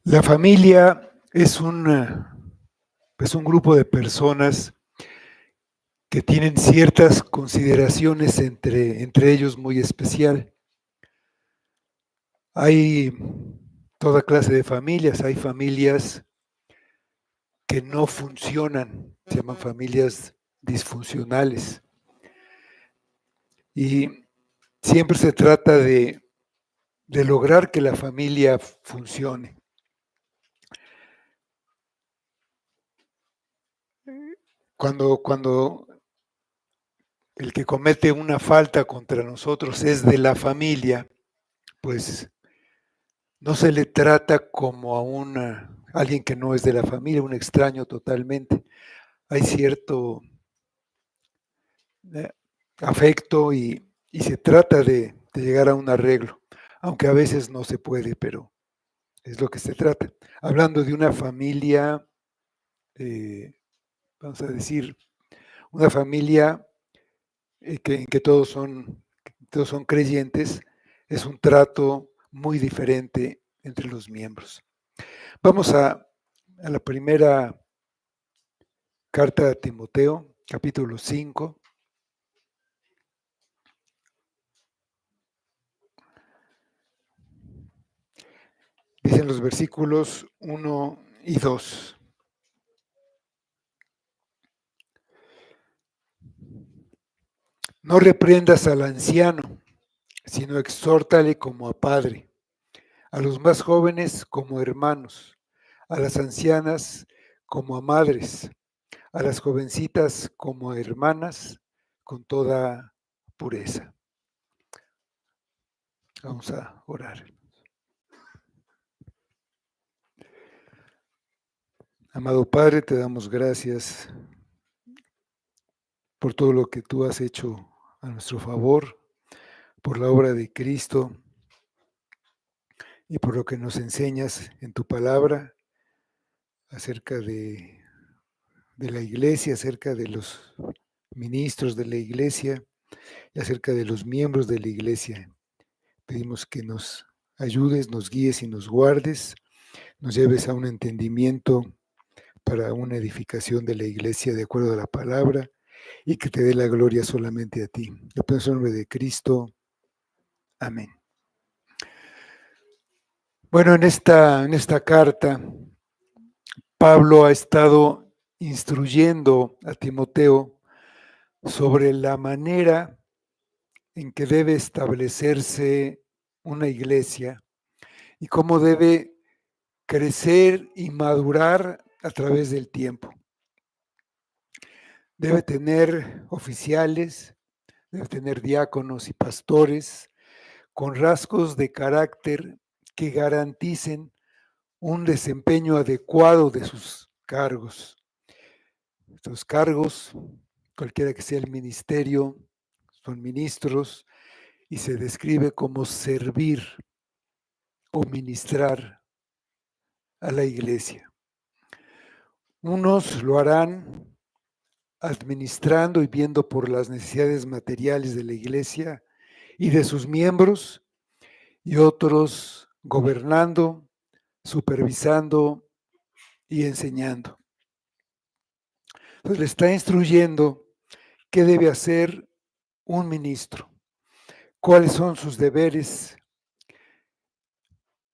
La familia es un grupo de personas que tienen ciertas consideraciones entre ellos muy especial. Hay toda clase de familias, hay familias que no funcionan, se llaman familias disfuncionales. Y siempre se trata de lograr que la familia funcione. Cuando el que comete una falta contra nosotros es de la familia, pues no se le trata como a alguien que no es de la familia, un extraño totalmente. Hay cierto eh, afecto y se trata de llegar a un arreglo, aunque a veces no se puede, pero es lo que se trata. Hablando de una familia, eh, vamos a decir, una familia en que todos son creyentes, es un trato muy diferente entre los miembros. Vamos a la primera carta de Timoteo, capítulo 5. Dicen los versículos 1 y 2. No reprendas al anciano, sino exhórtale como a padre, a los más jóvenes como hermanos, a las ancianas como a madres, a las jovencitas como a hermanas, con toda pureza. Vamos a orar. Amado Padre, te damos gracias por todo lo que tú has hecho a nuestro favor, por la obra de Cristo y por lo que nos enseñas en tu palabra acerca de la iglesia, acerca de los ministros de la iglesia y acerca de los miembros de la iglesia. Pedimos que nos ayudes, nos guíes y nos guardes, nos lleves a un entendimiento para una edificación de la iglesia de acuerdo a la palabra y que te dé la gloria solamente a ti. Yo pido en el nombre de Cristo. Amén. Bueno, en esta carta, Pablo ha estado instruyendo a Timoteo sobre la manera en que debe establecerse una iglesia y cómo debe crecer y madurar a través del tiempo. Debe tener oficiales, debe tener diáconos y pastores con rasgos de carácter que garanticen un desempeño adecuado de sus cargos. Estos cargos, cualquiera que sea el ministerio, son ministros y se describe como servir o ministrar a la iglesia. Unos lo harán administrando y viendo por las necesidades materiales de la iglesia y de sus miembros, y otros gobernando, supervisando y enseñando. Entonces le está instruyendo qué debe hacer un ministro, cuáles son sus deberes,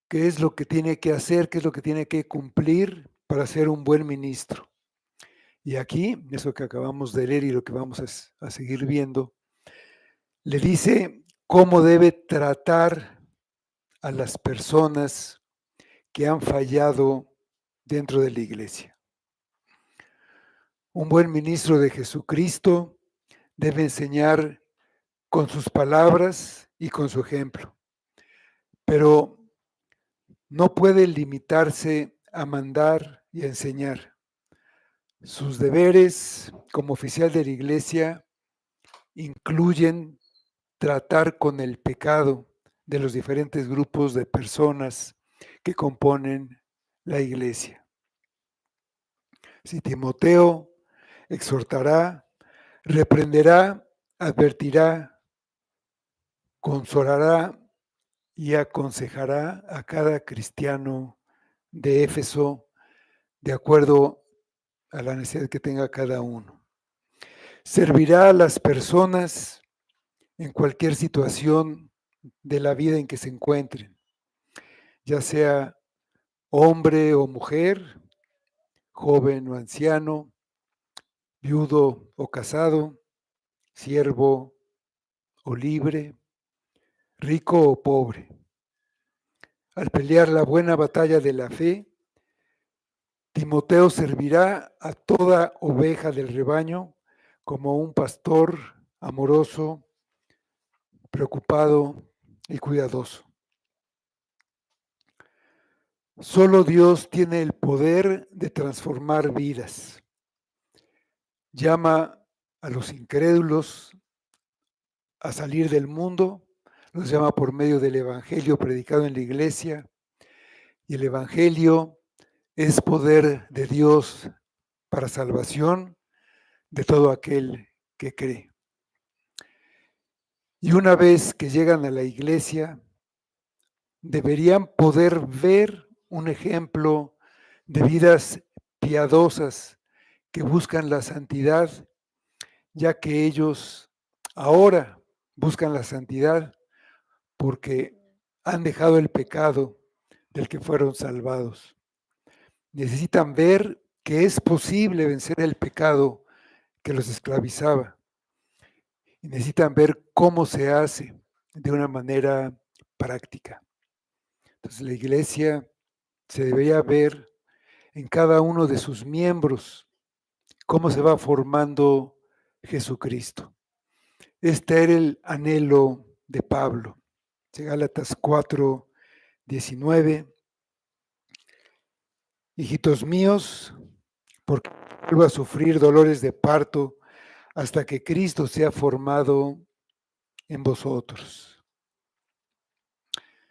qué es lo que tiene que hacer, qué es lo que tiene que cumplir para ser un buen ministro. Y aquí, eso que acabamos de leer y lo que vamos a seguir viendo, le dice cómo debe tratar a las personas que han fallado dentro de la iglesia. Un buen ministro de Jesucristo debe enseñar con sus palabras y con su ejemplo, pero no puede limitarse a mandar y a enseñar. Sus deberes como oficial de la iglesia incluyen tratar con el pecado de los diferentes grupos de personas que componen la iglesia. Si Timoteo exhortará, reprenderá, advertirá, consolará y aconsejará a cada cristiano de Éfeso de acuerdo a la necesidad que tenga cada uno. Servirá a las personas en cualquier situación de la vida en que se encuentren, ya sea hombre o mujer, joven o anciano, viudo o casado, siervo o libre, rico o pobre. Al pelear la buena batalla de la fe, Timoteo servirá a toda oveja del rebaño como un pastor amoroso, preocupado y cuidadoso. Solo Dios tiene el poder de transformar vidas. Llama a los incrédulos a salir del mundo, los llama por medio del Evangelio predicado en la iglesia, y el Evangelio es poder de Dios para salvación de todo aquel que cree. Y una vez que llegan a la iglesia, deberían poder ver un ejemplo de vidas piadosas que buscan la santidad, ya que ellos ahora buscan la santidad porque han dejado el pecado del que fueron salvados. Necesitan ver que es posible vencer el pecado que los esclavizaba. Y necesitan ver cómo se hace de una manera práctica. Entonces la iglesia se debería ver en cada uno de sus miembros cómo se va formando Jesucristo. Este era el anhelo de Pablo. Gálatas 4:19. Hijitos míos, porque vuelvo a sufrir dolores de parto hasta que Cristo sea formado en vosotros.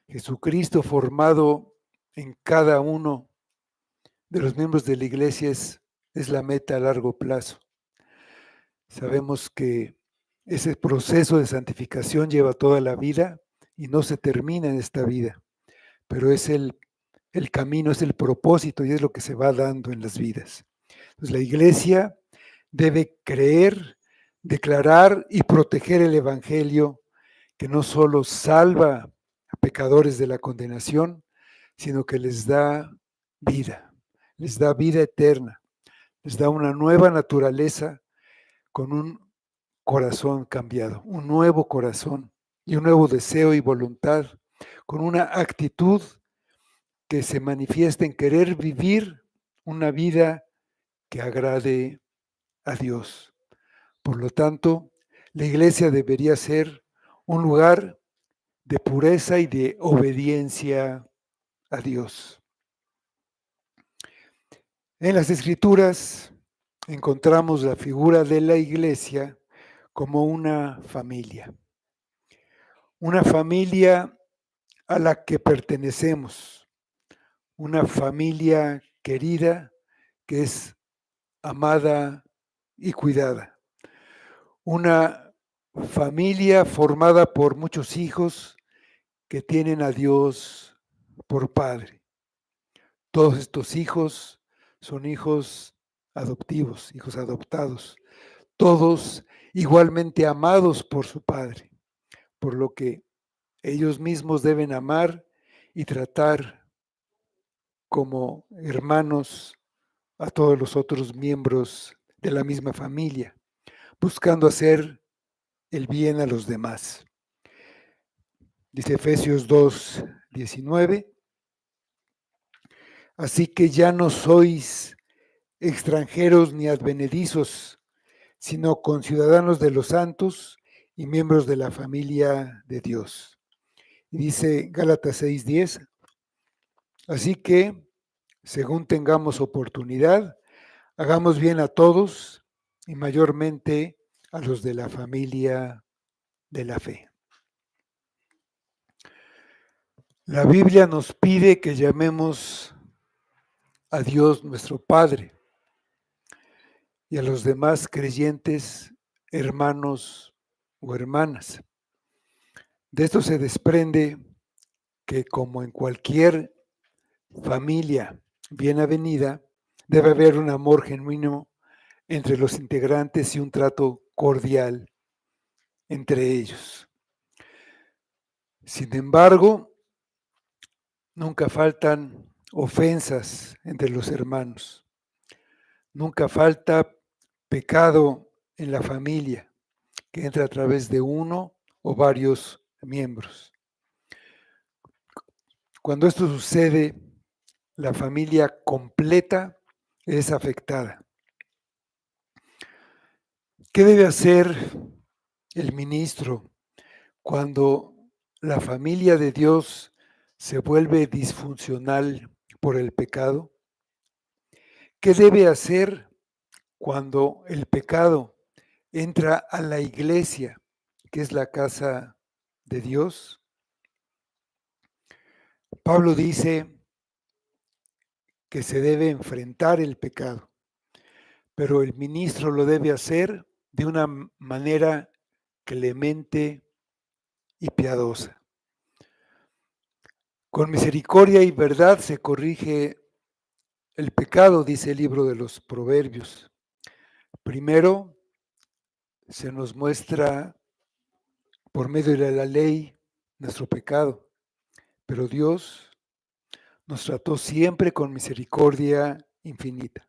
Jesucristo formado en cada uno de los miembros de la iglesia es la meta a largo plazo. Sabemos que ese proceso de santificación lleva toda la vida y no se termina en esta vida, pero es el camino, es el propósito y es lo que se va dando en las vidas. Entonces la iglesia debe creer, declarar y proteger el evangelio que no solo salva a pecadores de la condenación, sino que les da vida eterna, les da una nueva naturaleza con un corazón cambiado, un nuevo corazón y un nuevo deseo y voluntad, con una actitud que se manifiesta en querer vivir una vida que agrade a Dios. Por lo tanto, la iglesia debería ser un lugar de pureza y de obediencia a Dios. En las Escrituras encontramos la figura de la iglesia como una familia a la que pertenecemos, una familia querida que es amada y cuidada, una familia formada por muchos hijos que tienen a Dios por Padre. Todos estos hijos son hijos adoptivos, hijos adoptados, todos igualmente amados por su Padre, por lo que ellos mismos deben amar y tratar como hermanos a todos los otros miembros de la misma familia, buscando hacer el bien a los demás. Dice Efesios 2:19, así que ya no sois extranjeros ni advenedizos, sino conciudadanos de los santos y miembros de la familia de Dios. Y dice Gálatas 6:10, así que, según tengamos oportunidad, hagamos bien a todos y mayormente a los de la familia de la fe. La Biblia nos pide que llamemos a Dios nuestro Padre y a los demás creyentes hermanos o hermanas. De esto se desprende que como en cualquier familia bien avenida, debe haber un amor genuino entre los integrantes y un trato cordial entre ellos. Sin embargo, nunca faltan ofensas entre los hermanos, nunca falta pecado en la familia que entra a través de uno o varios miembros. Cuando esto sucede, la familia completa es afectada. ¿Qué debe hacer el ministro cuando la familia de Dios se vuelve disfuncional por el pecado? ¿Qué debe hacer cuando el pecado entra a la iglesia, que es la casa de Dios? Pablo dice que se debe enfrentar el pecado, pero el ministro lo debe hacer de una manera clemente y piadosa. Con misericordia y verdad se corrige el pecado, dice el libro de los Proverbios. Primero se nos muestra por medio de la ley nuestro pecado, pero Dios nos trató siempre con misericordia infinita.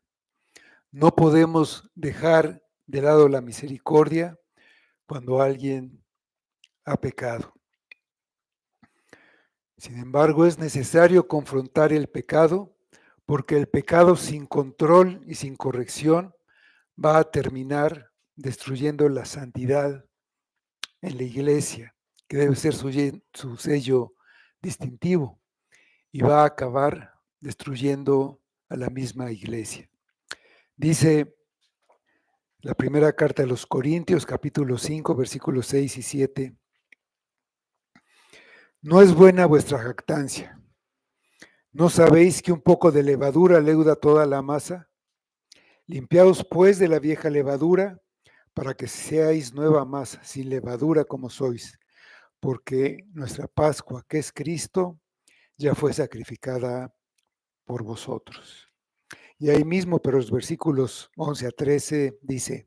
No podemos dejar de lado la misericordia cuando alguien ha pecado. Sin embargo, es necesario confrontar el pecado porque el pecado sin control y sin corrección va a terminar destruyendo la santidad en la iglesia, que debe ser su sello distintivo, y va a acabar destruyendo a la misma iglesia. Dice la primera carta de los Corintios, capítulo 5, versículos 6 y 7. No es buena vuestra jactancia. ¿No sabéis que un poco de levadura leuda toda la masa? Limpiaos pues de la vieja levadura, para que seáis nueva masa, sin levadura como sois, porque nuestra Pascua, que es Cristo, ya fue sacrificada por vosotros. Y ahí mismo, pero los versículos 11 a 13 dice,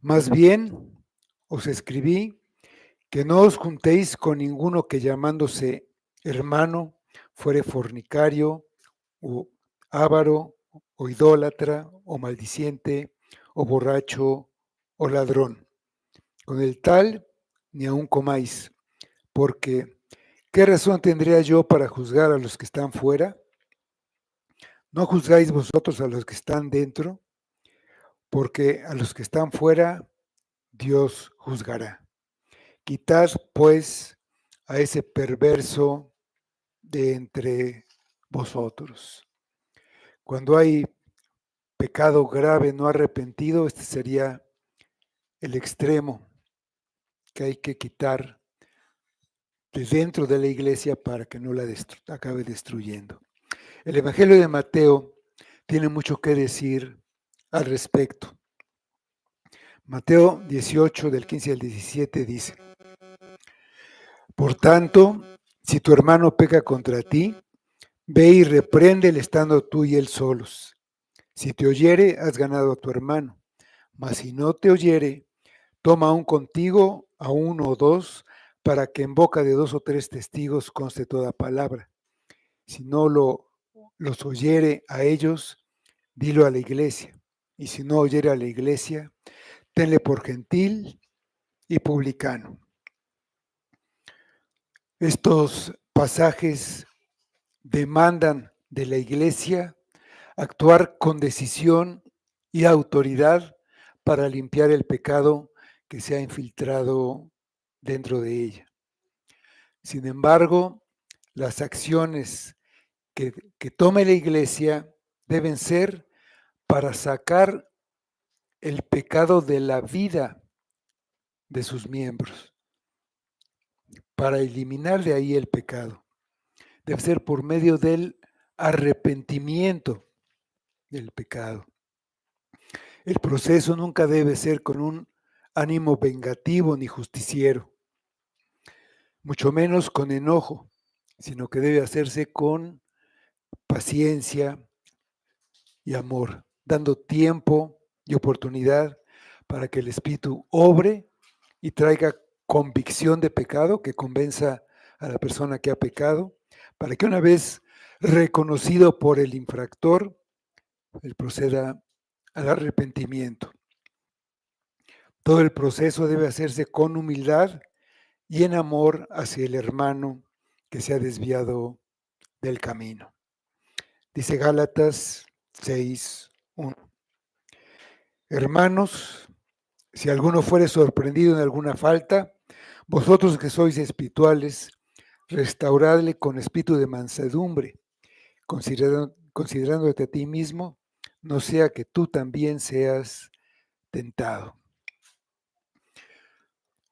más bien os escribí que no os juntéis con ninguno que llamándose hermano fuere fornicario o avaro o idólatra o maldiciente o borracho o ladrón. Con el tal ni aun comáis, porque ¿qué razón tendría yo para juzgar a los que están fuera? ¿No juzgáis vosotros a los que están dentro? Porque a los que están fuera Dios juzgará. Quitad pues a ese perverso de entre vosotros. Cuando hay pecado grave no arrepentido, este sería el extremo que hay que quitar de dentro de la iglesia para que no la acabe destruyendo. El Evangelio de Mateo tiene mucho que decir al respecto. Mateo 18, del 15 al 17 dice, por tanto, si tu hermano peca contra ti, ve y repréndele estando tú y él solos. Si te oyere, has ganado a tu hermano. Mas si no te oyere, toma aún contigo a uno o dos, para que en boca de dos o tres testigos conste toda palabra. Si no los oyere a ellos, dilo a la iglesia. Y si no oyere a la iglesia, tenle por gentil y publicano. Estos pasajes demandan de la iglesia actuar con decisión y autoridad para limpiar el pecado que se ha infiltrado dentro de ella. Sin embargo, las acciones que tome la iglesia deben ser para sacar el pecado de la vida de sus miembros, para eliminar de ahí el pecado. Debe ser por medio del arrepentimiento del pecado. El proceso nunca debe ser con un ánimo vengativo ni justiciero, mucho menos con enojo, sino que debe hacerse con paciencia y amor, dando tiempo y oportunidad para que el Espíritu obre y traiga convicción de pecado, que convenza a la persona que ha pecado, para que una vez reconocido por el infractor, él proceda al arrepentimiento. Todo el proceso debe hacerse con humildad y en amor hacia el hermano que se ha desviado del camino. Dice Gálatas 6:1. Hermanos, si alguno fuere sorprendido en alguna falta, vosotros que sois espirituales, restauradle con espíritu de mansedumbre, considerándote a ti mismo, no sea que tú también seas tentado.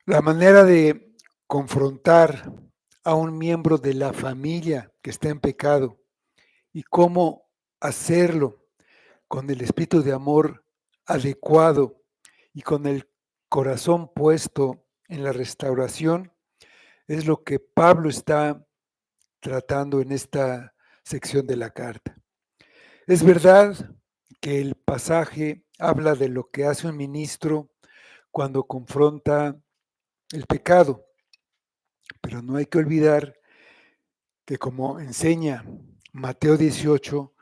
La manera de confrontar a un miembro de la familia que está en pecado y cómo hacerlo con el espíritu de amor adecuado y con el corazón puesto en la restauración, es lo que Pablo está tratando en esta sección de la carta. Es verdad que el pasaje habla de lo que hace un ministro cuando confronta el pecado, pero no hay que olvidar que, como enseña Mateo 18,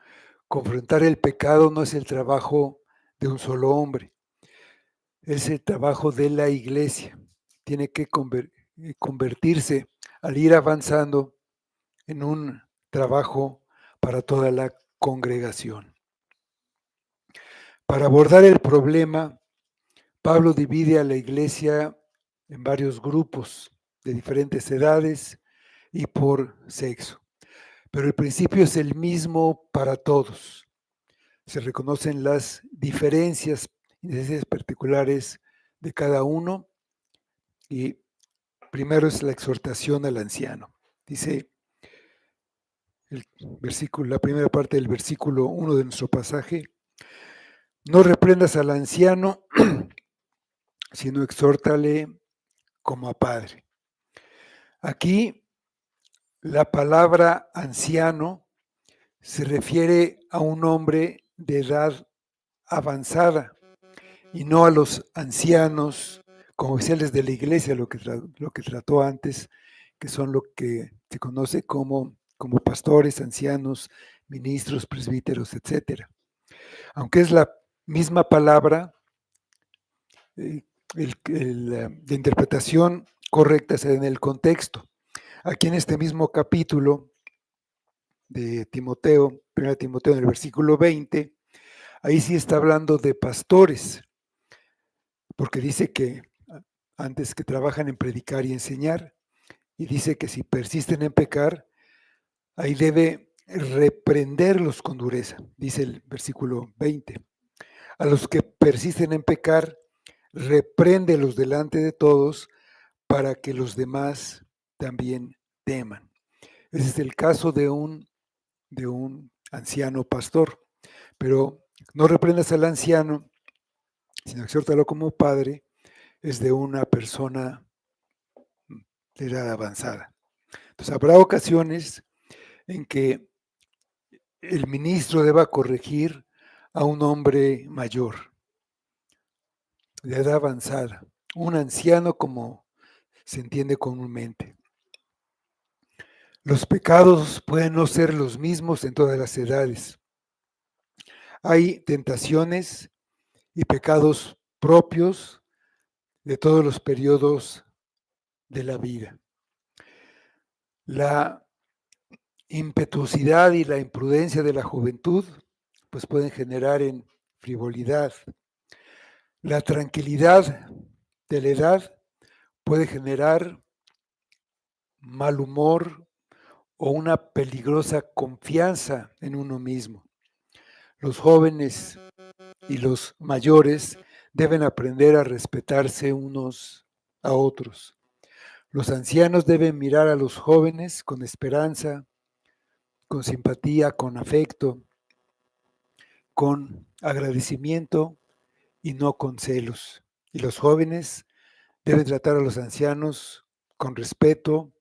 confrontar el pecado no es el trabajo de un solo hombre, es el trabajo de la iglesia. Tiene que convertirse al ir avanzando en un trabajo para toda la congregación. Para abordar el problema, Pablo divide a la iglesia en varios grupos de diferentes edades y por sexo, pero el principio es el mismo para todos. Se reconocen las diferencias y necesidades particulares de cada uno y primero es la exhortación al anciano. Dice la primera parte del versículo 1 de nuestro pasaje: no reprendas al anciano, sino exhórtale como a padre. Aquí la palabra anciano se refiere a un hombre de edad avanzada y no a los ancianos como oficiales de la iglesia, lo que trató antes, que son lo que se conoce como pastores, ancianos, ministros, presbíteros, etcétera. Aunque es la misma palabra, la interpretación correcta es en el contexto. Aquí en este mismo capítulo de Timoteo, 1 Timoteo, en el versículo 20, ahí sí está hablando de pastores, porque dice que antes que trabajan en predicar y enseñar, y dice que si persisten en pecar, ahí debe reprenderlos con dureza, dice el versículo 20. A los que persisten en pecar, repréndelos delante de todos para que los demás también teman. Ese es el caso de un anciano pastor, pero no reprendas al anciano, sino exhórtalo como padre, es de una persona de edad avanzada. Entonces habrá ocasiones en que el ministro deba corregir a un hombre mayor, de edad avanzada, un anciano como se entiende comúnmente. Los pecados pueden no ser los mismos en todas las edades. Hay tentaciones y pecados propios de todos los periodos de la vida. La impetuosidad y la imprudencia de la juventud pues pueden generar en frivolidad. La tranquilidad de la edad puede generar mal humor o una peligrosa confianza en uno mismo. Los jóvenes y los mayores deben aprender a respetarse unos a otros. Los ancianos deben mirar a los jóvenes con esperanza, con simpatía, con afecto, con agradecimiento y no con celos. Y los jóvenes deben tratar a los ancianos con respeto,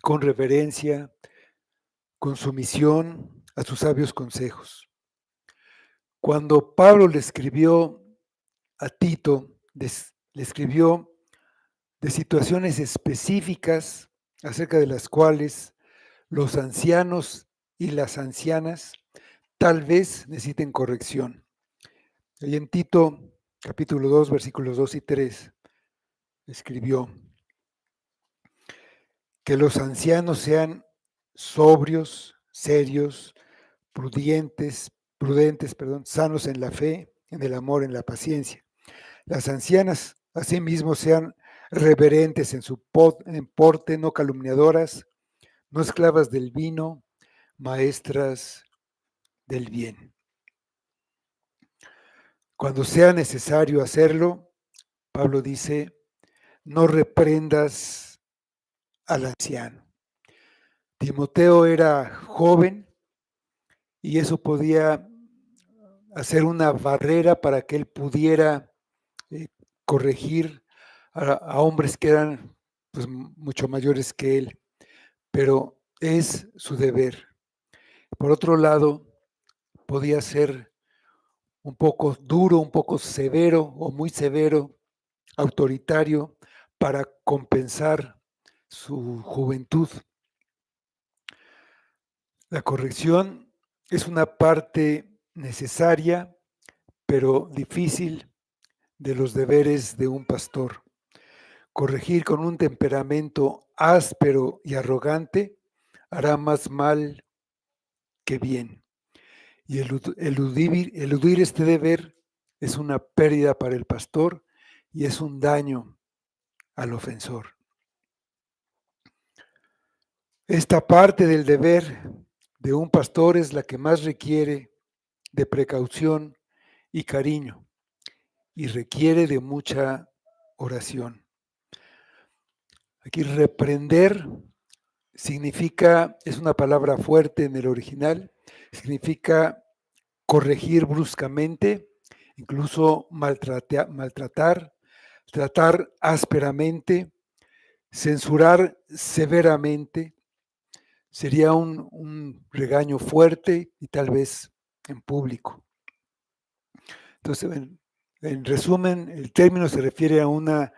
con reverencia, con sumisión, a sus sabios consejos. Cuando Pablo le escribió a Tito, le escribió de situaciones específicas acerca de las cuales los ancianos y las ancianas tal vez necesiten corrección. Ahí en Tito, capítulo 2, versículos 2 y 3, escribió que los ancianos sean sobrios, serios, prudentes, sanos en la fe, en el amor, en la paciencia. Las ancianas, asimismo, sean reverentes en su porte, no calumniadoras, no esclavas del vino, maestras del bien. Cuando sea necesario hacerlo, Pablo dice, no reprendas al anciano. Timoteo era joven y eso podía hacer una barrera para que él pudiera corregir a hombres que eran pues, mucho mayores que él, pero es su deber. Por otro lado, podía ser un poco duro, un poco severo o muy severo, autoritario, para compensar su juventud. La corrección es una parte necesaria, pero difícil de los deberes de un pastor. Corregir con un temperamento áspero y arrogante hará más mal que bien. Y eludir este deber es una pérdida para el pastor y es un daño al ofensor. Esta parte del deber de un pastor es la que más requiere de precaución y cariño y requiere de mucha oración. Aquí reprender significa, es una palabra fuerte en el original, significa corregir bruscamente, incluso maltratar, tratar ásperamente, censurar severamente. Sería un regaño fuerte y tal vez en público. Entonces, en resumen, el término se refiere a una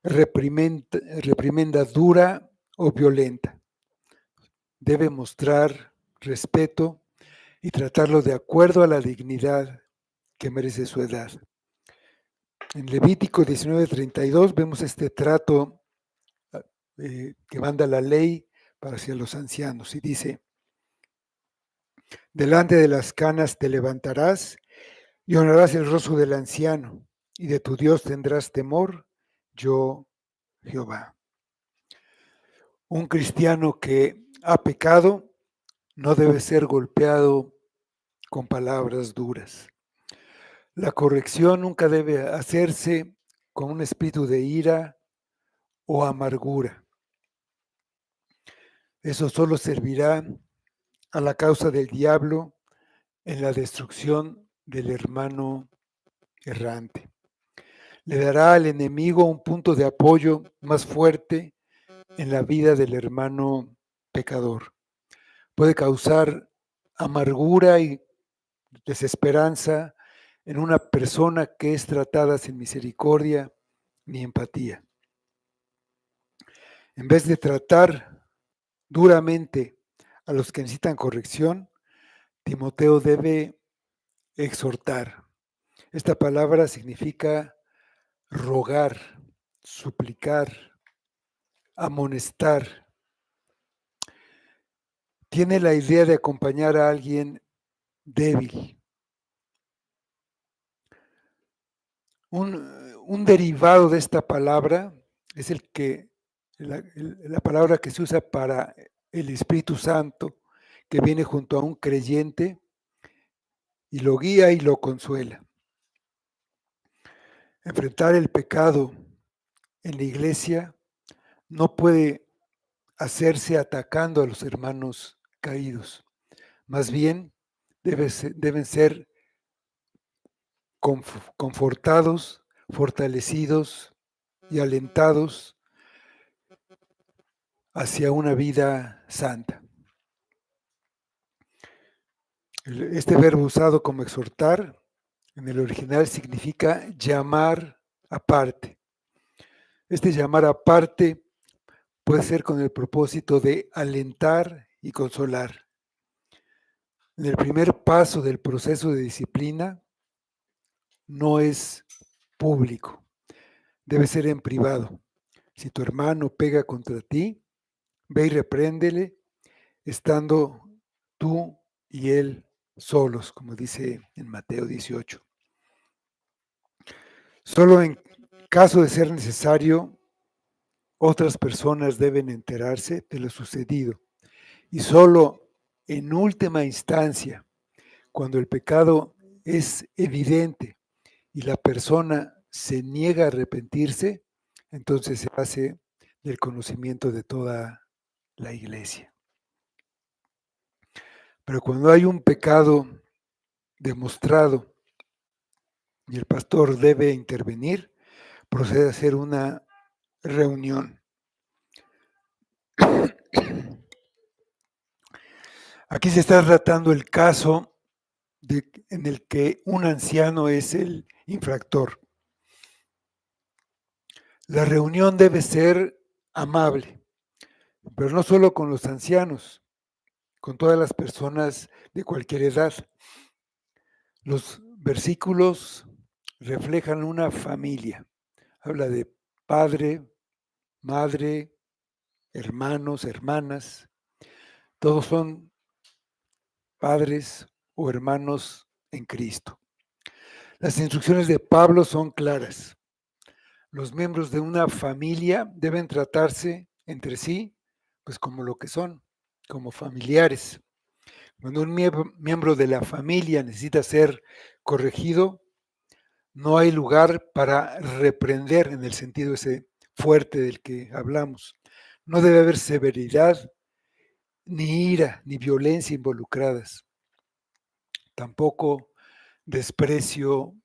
reprimenda dura o violenta. Debe mostrar respeto y tratarlo de acuerdo a la dignidad que merece su edad. En Levítico 19:32 vemos este trato que manda la ley para hacia los ancianos y dice, delante de las canas te levantarás y honrarás el rostro del anciano y de tu Dios tendrás temor, yo Jehová. Un cristiano que ha pecado no debe ser golpeado con palabras duras. La corrección nunca debe hacerse con un espíritu de ira o amargura. Eso solo servirá a la causa del diablo en la destrucción del hermano errante. Le dará al enemigo un punto de apoyo más fuerte en la vida del hermano pecador. Puede causar amargura y desesperanza en una persona que es tratada sin misericordia ni empatía. En vez de tratar duramente a los que necesitan corrección, Timoteo debe exhortar. Esta palabra significa rogar, suplicar, amonestar. Tiene la idea de acompañar a alguien débil. Un derivado de esta palabra es la palabra que se usa para el Espíritu Santo, que viene junto a un creyente y lo guía y lo consuela. Enfrentar el pecado en la iglesia no puede hacerse atacando a los hermanos caídos. Más bien, deben ser confortados, fortalecidos y alentados hacia una vida santa. Este verbo usado como exhortar en el original significa llamar aparte. Este llamar aparte puede ser con el propósito de alentar y consolar. En el primer paso del proceso de disciplina no es público, debe ser en privado. Si tu hermano pega contra ti, ve y repréndele, estando tú y él solos, como dice en Mateo 18. Solo en caso de ser necesario, otras personas deben enterarse de lo sucedido. Y solo en última instancia, cuando el pecado es evidente y la persona se niega a arrepentirse, entonces se hace del conocimiento de toda la iglesia. Pero cuando hay un pecado demostrado y el pastor debe intervenir, procede a hacer una reunión. Aquí se está tratando el caso en el que un anciano es el infractor. La reunión debe ser amable, pero no solo con los ancianos, con todas las personas de cualquier edad. Los versículos reflejan una familia. Habla de padre, madre, hermanos, hermanas. Todos son padres o hermanos en Cristo. Las instrucciones de Pablo son claras. Los miembros de una familia deben tratarse entre sí, pues como lo que son, como familiares. Cuando un miembro de la familia necesita ser corregido, no hay lugar para reprender en el sentido ese fuerte del que hablamos. No debe haber severidad, ni ira, ni violencia involucradas. Tampoco desprecio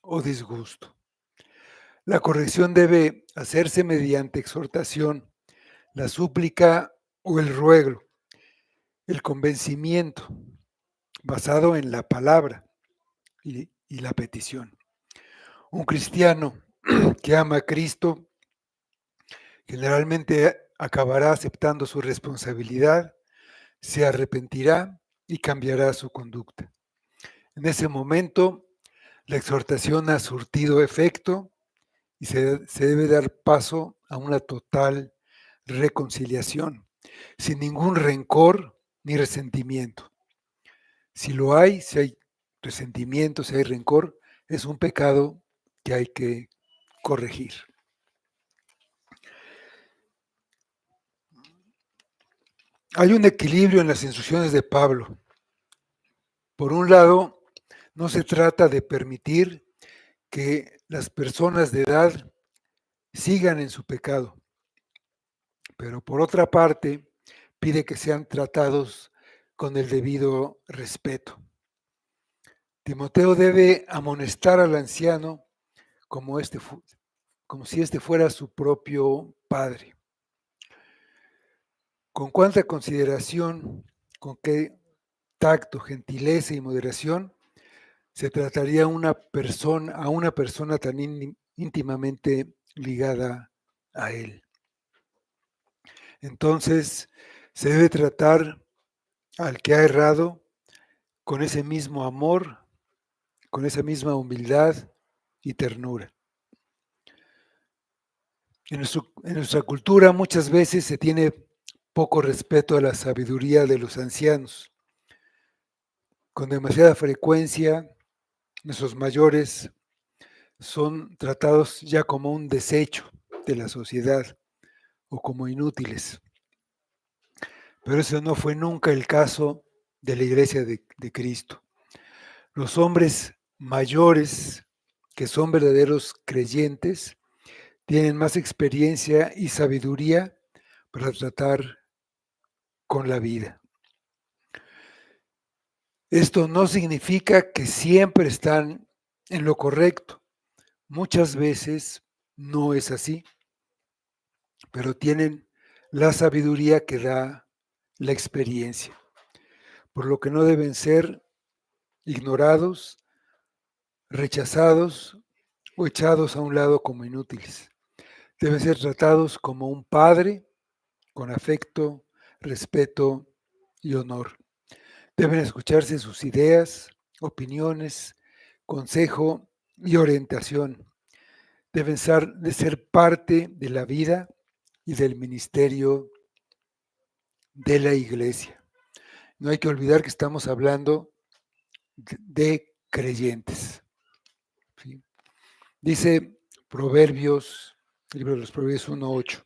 o disgusto. La corrección debe hacerse mediante exhortación, la súplica o el ruego, el convencimiento, basado en la palabra y la petición. Un cristiano que ama a Cristo generalmente acabará aceptando su responsabilidad, se arrepentirá y cambiará su conducta. En ese momento, la exhortación ha surtido efecto y se debe dar paso a una total reconciliación, sin ningún rencor ni resentimiento. Si lo hay, si hay resentimiento, si hay rencor, es un pecado que hay que corregir. Hay un equilibrio en las instrucciones de Pablo. Por un lado, no se trata de permitir que las personas de edad sigan en su pecado, pero por otra parte, pide que sean tratados con el debido respeto. Timoteo debe amonestar al anciano como, como si este fuera su propio padre. Con cuánta consideración, con qué tacto, gentileza y moderación se trataría a una persona tan íntimamente ligada a él. Entonces, se debe tratar al que ha errado con ese mismo amor, con esa misma humildad y ternura. En nuestra cultura muchas veces se tiene poco respeto a la sabiduría de los ancianos. Con demasiada frecuencia, nuestros mayores son tratados ya como un desecho de la sociedad o como inútiles. Pero eso no fue nunca el caso de la iglesia de Cristo. Los hombres mayores, que son verdaderos creyentes, tienen más experiencia y sabiduría para tratar con la vida. Esto no significa que siempre están en lo correcto. Muchas veces no es así, pero tienen la sabiduría que da la experiencia, por lo que no deben ser ignorados, rechazados o echados a un lado como inútiles. Deben ser tratados como un padre con afecto, respeto y honor. Deben escucharse sus ideas, opiniones, consejo y orientación. Deben de ser parte de la vida y del ministerio de la iglesia. No hay que olvidar que estamos hablando de creyentes. ¿Sí? Dice Proverbios, el libro de los Proverbios 1:8.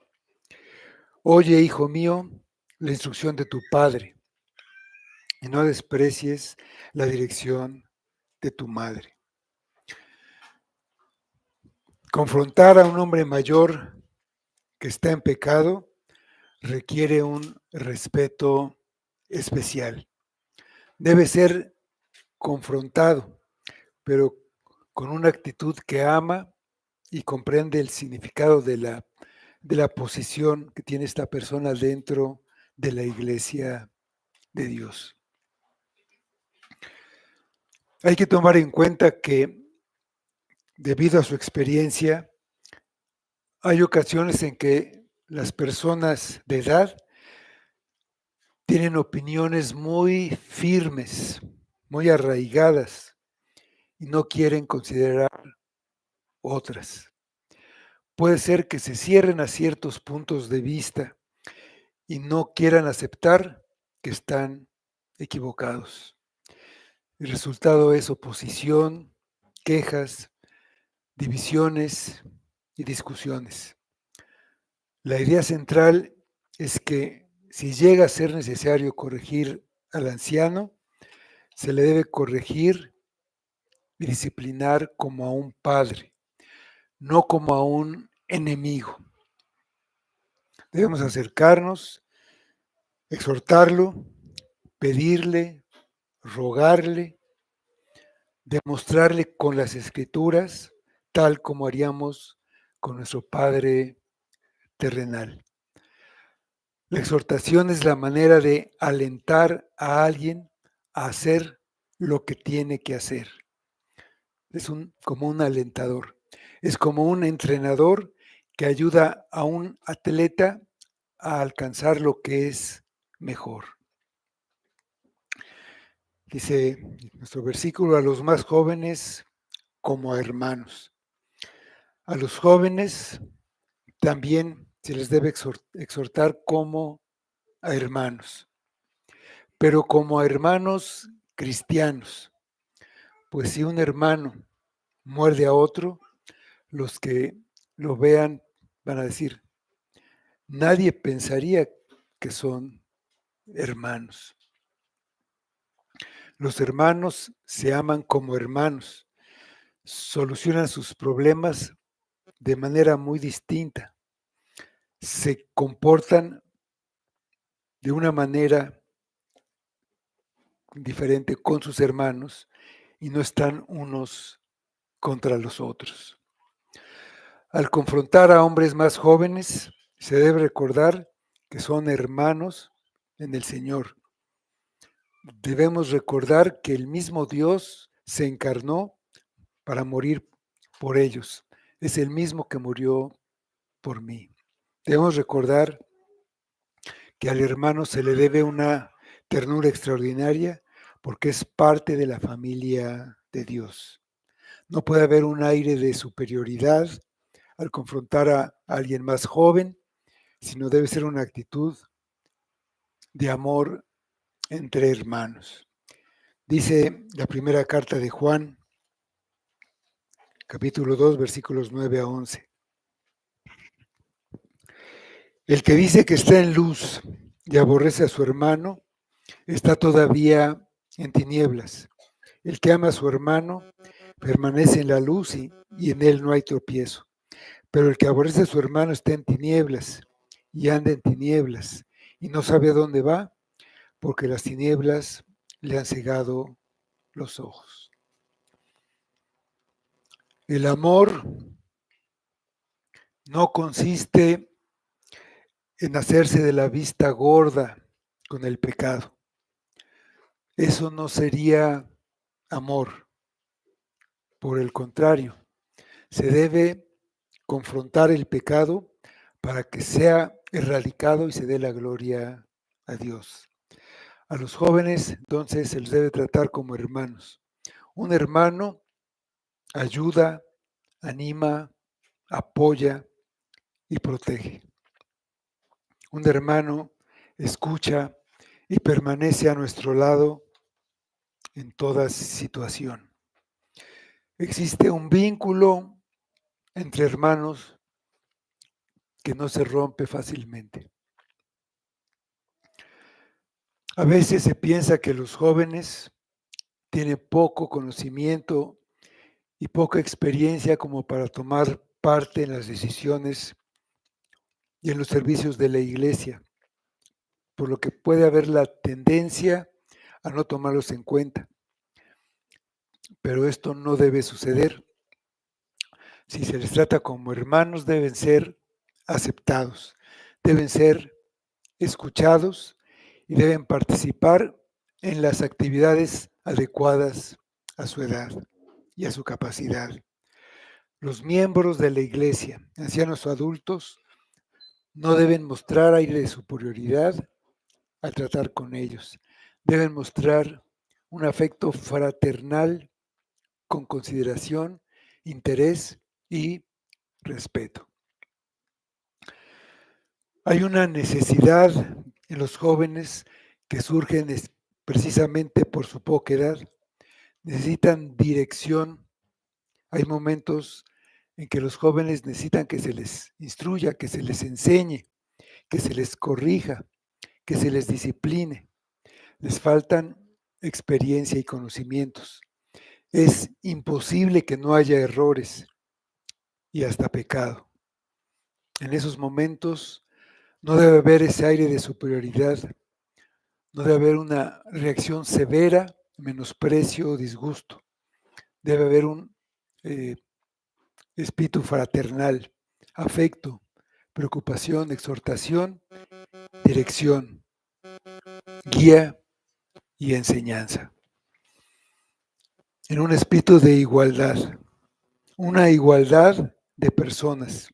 Oye, hijo mío, la instrucción de tu padre y no desprecies la dirección de tu madre. Confrontar a un hombre mayor que está en pecado requiere un respeto especial. Debe ser confrontado, pero con una actitud que ama y comprende el significado de la posición que tiene esta persona dentro de la iglesia de Dios. Hay que tomar en cuenta que debido a su experiencia, hay ocasiones en que las personas de edad tienen opiniones muy firmes, muy arraigadas y no quieren considerar otras. Puede ser que se cierren a ciertos puntos de vista y no quieran aceptar que están equivocados. El resultado es oposición, quejas, divisiones y discusiones. La idea central es que si llega a ser necesario corregir al anciano, se le debe corregir y disciplinar como a un padre, no como a un enemigo. Debemos acercarnos, exhortarlo, pedirle, rogarle, demostrarle con las escrituras, tal como haríamos con nuestro Padre terrenal. La exhortación es la manera de alentar a alguien a hacer lo que tiene que hacer. Es como un alentador. Es como un entrenador que ayuda a un atleta a alcanzar lo que es mejor. Dice nuestro versículo, a los más jóvenes como a hermanos. A los jóvenes también se les debe exhortar como a hermanos, pero como a hermanos cristianos. Pues si un hermano muerde a otro, los que lo vean van a decir, nadie pensaría que son hermanos. Los hermanos se aman como hermanos, solucionan sus problemas de manera muy distinta, se comportan de una manera diferente con sus hermanos y no están unos contra los otros. Al confrontar a hombres más jóvenes, se debe recordar que son hermanos en el Señor. Debemos recordar que el mismo Dios se encarnó para morir por ellos. Es el mismo que murió por mí. Debemos recordar que al hermano se le debe una ternura extraordinaria porque es parte de la familia de Dios. No puede haber un aire de superioridad al confrontar a alguien más joven, sino debe ser una actitud de amor entre hermanos. Dice la primera carta de Juan, capítulo 2, versículos 9 a 11. El que dice que está en luz y aborrece a su hermano, está todavía en tinieblas. El que ama a su hermano permanece en la luz y en él no hay tropiezo. Pero el que aborrece a su hermano está en tinieblas y anda en tinieblas y no sabe a dónde va porque las tinieblas le han cegado los ojos. El amor no consiste en hacerse de la vista gorda con el pecado. Eso no sería amor. Por el contrario, se debe confrontar el pecado para que sea erradicado y se dé la gloria a Dios. A los jóvenes, entonces, se les debe tratar como hermanos. Un hermano ayuda, anima, apoya y protege. Un hermano escucha y permanece a nuestro lado en toda situación. Existe un vínculo entre hermanos que no se rompe fácilmente. A veces se piensa que los jóvenes tienen poco conocimiento y poca experiencia como para tomar parte en las decisiones y en los servicios de la iglesia, por lo que puede haber la tendencia a no tomarlos en cuenta. Pero esto no debe suceder. Si se les trata como hermanos, deben ser aceptados, deben ser escuchados y deben participar en las actividades adecuadas a su edad y a su capacidad. Los miembros de la iglesia, ancianos o adultos, no deben mostrar aire de superioridad al tratar con ellos. Deben mostrar un afecto fraternal con consideración, interés y respeto. Hay una necesidad en los jóvenes que surgen precisamente por su poca edad. Necesitan dirección. Hay momentos en que los jóvenes necesitan que se les instruya, que se les enseñe, que se les corrija, que se les discipline. Les faltan experiencia y conocimientos. Es imposible que no haya errores y hasta pecado. En esos momentos no debe haber ese aire de superioridad, no debe haber una reacción severa, menosprecio o disgusto. Debe haber un espíritu fraternal, afecto, preocupación, exhortación, dirección, guía y enseñanza. En un espíritu de igualdad, una igualdad de personas,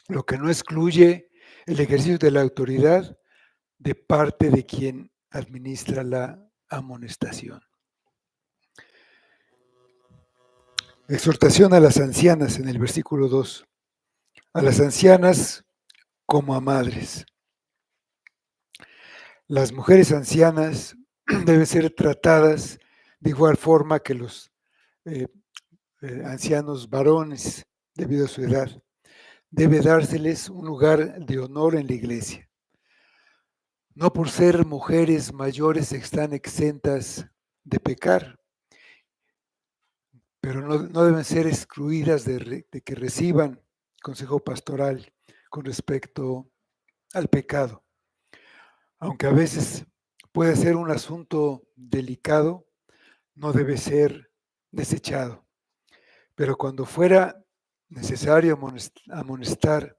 lo que no excluye el ejercicio de la autoridad de parte de quien administra la amonestación. Exhortación a las ancianas en el versículo 2. A las ancianas como a madres. Las mujeres ancianas deben ser tratadas de igual forma que los ancianos varones debido a su edad. Debe dárseles un lugar de honor en la iglesia. No por ser mujeres mayores están exentas de pecar, pero no deben ser excluidas de que reciban consejo pastoral con respecto al pecado. Aunque a veces puede ser un asunto delicado, no debe ser desechado. Pero cuando fuera necesario amonestar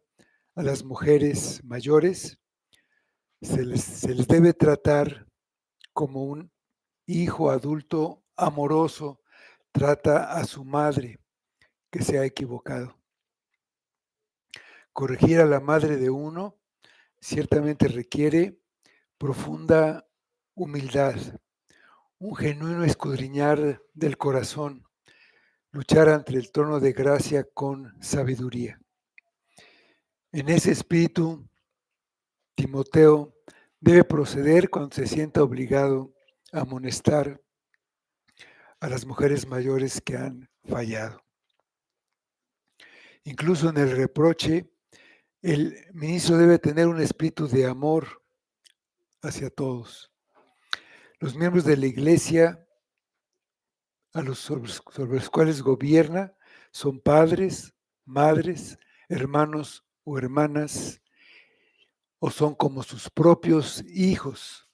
a las mujeres mayores, se les debe tratar como un hijo adulto amoroso trata a su madre que se ha equivocado. Corregir a la madre de uno ciertamente requiere profunda humildad, un genuino escudriñar del corazón, luchar ante el trono de gracia con sabiduría. En ese espíritu, Timoteo debe proceder cuando se sienta obligado a amonestar a las mujeres mayores que han fallado. Incluso en el reproche, el ministro debe tener un espíritu de amor hacia todos. Los miembros de la iglesia sobre los cuales gobierna son padres, madres, hermanos o hermanas, o son como sus propios hijos.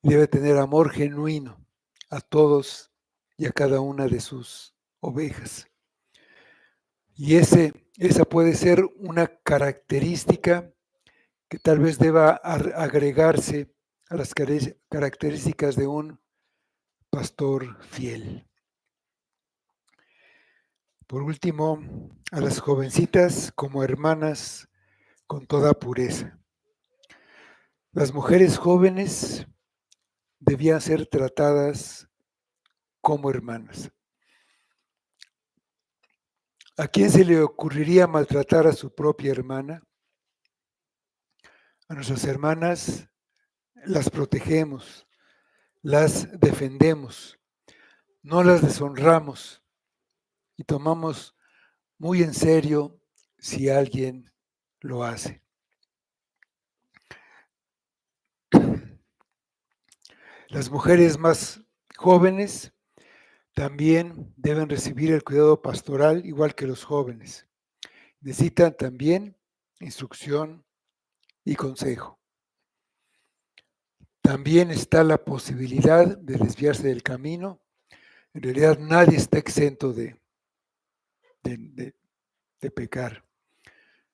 Debe tener amor genuino a todos y a cada una de sus ovejas. Y esa puede ser una característica que tal vez deba agregarse a las características de un pastor fiel. Por último, a las jovencitas como hermanas con toda pureza. Las mujeres jóvenes debían ser tratadas como hermanas. ¿A quién se le ocurriría maltratar a su propia hermana? A nuestras hermanas las protegemos, las defendemos, no las deshonramos y tomamos muy en serio si alguien lo hace. Las mujeres más jóvenes también deben recibir el cuidado pastoral igual que los jóvenes. Necesitan también instrucción y consejo. También está la posibilidad de desviarse del camino. En realidad nadie está exento de pecar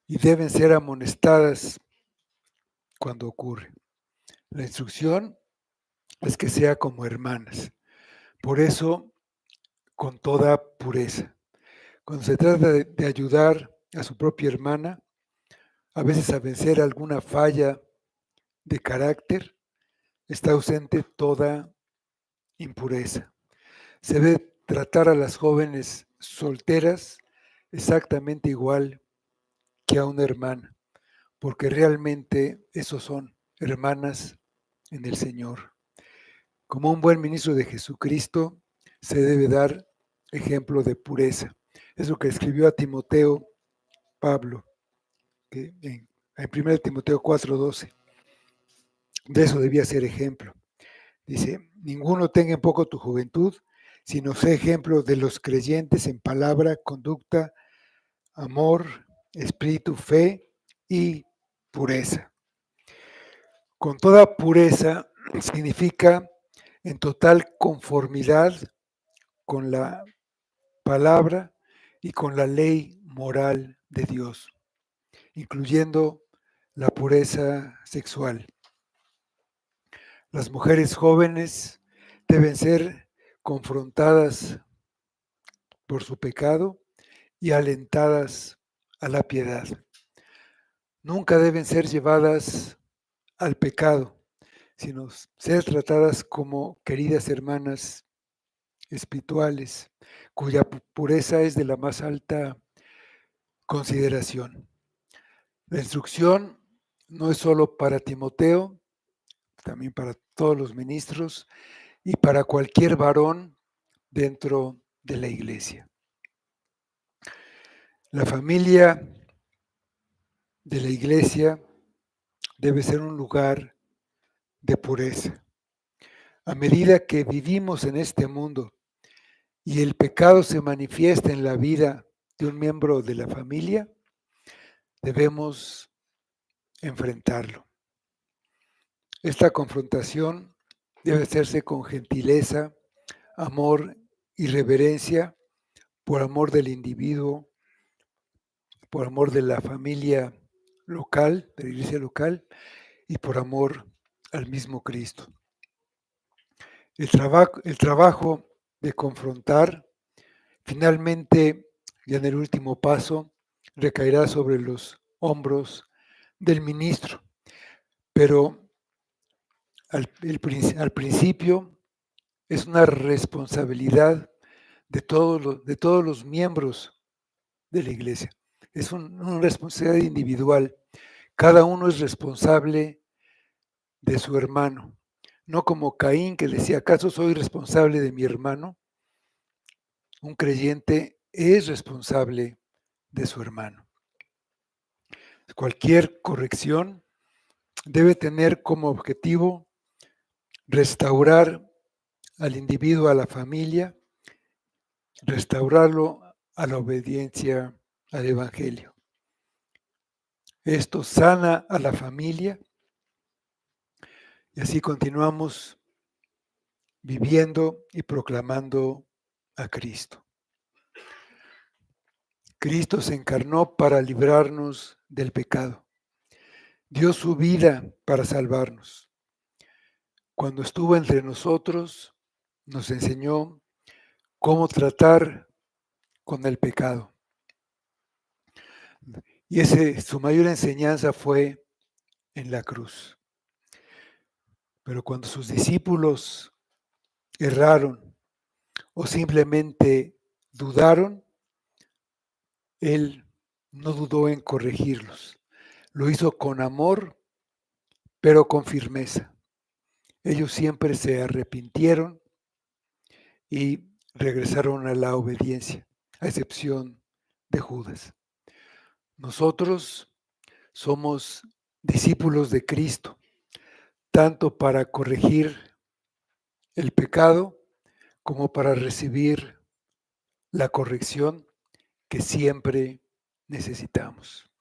y deben ser amonestadas cuando ocurre. La instrucción es que sea como hermanas. Por eso, con toda pureza. Cuando se trata de ayudar a su propia hermana, a veces a vencer alguna falla de carácter, está ausente toda impureza. Se debe tratar a las jóvenes solteras exactamente igual que a una hermana, porque realmente esos son hermanas en el Señor. Como un buen ministro de Jesucristo, se debe dar ejemplo de pureza. Es lo que escribió a Timoteo Pablo, que en 1 Timoteo 4:12. De eso debía ser ejemplo. Dice, ninguno tenga en poco tu juventud, sino sé ejemplo de los creyentes en palabra, conducta, amor, espíritu, fe y pureza. Con toda pureza significa en total conformidad con la palabra y con la ley moral de Dios, incluyendo la pureza sexual. Las mujeres jóvenes deben ser confrontadas por su pecado y alentadas a la piedad. Nunca deben ser llevadas al pecado, sino ser tratadas como queridas hermanas espirituales, cuya pureza es de la más alta consideración. La instrucción no es solo para Timoteo, también para todos los ministros y para cualquier varón dentro de la iglesia. La familia de la iglesia debe ser un lugar de pureza. A medida que vivimos en este mundo y el pecado se manifiesta en la vida de un miembro de la familia, debemos enfrentarlo. Esta confrontación debe hacerse con gentileza, amor y reverencia, por amor del individuo, por amor de la familia local, de la iglesia local, y por amor al mismo Cristo. El trabajo de confrontar, finalmente, ya en el último paso, recaerá sobre los hombros del ministro, pero al principio es una responsabilidad de todos los miembros de la iglesia. Es una responsabilidad individual. Cada uno es responsable de su hermano. No como Caín, que decía, ¿acaso soy responsable de mi hermano? Un creyente es responsable de su hermano. Cualquier corrección debe tener como objetivo restaurar al individuo, a la familia, restaurarlo a la obediencia al Evangelio. Esto sana a la familia y así continuamos viviendo y proclamando a Cristo. Cristo se encarnó para librarnos del pecado. Dio su vida para salvarnos. Cuando estuvo entre nosotros, nos enseñó cómo tratar con el pecado. Y su mayor enseñanza fue en la cruz. Pero cuando sus discípulos erraron o simplemente dudaron, Él no dudó en corregirlos. Lo hizo con amor, pero con firmeza. Ellos siempre se arrepintieron y regresaron a la obediencia, a excepción de Judas. Nosotros somos discípulos de Cristo, tanto para corregir el pecado como para recibir la corrección que siempre necesitamos.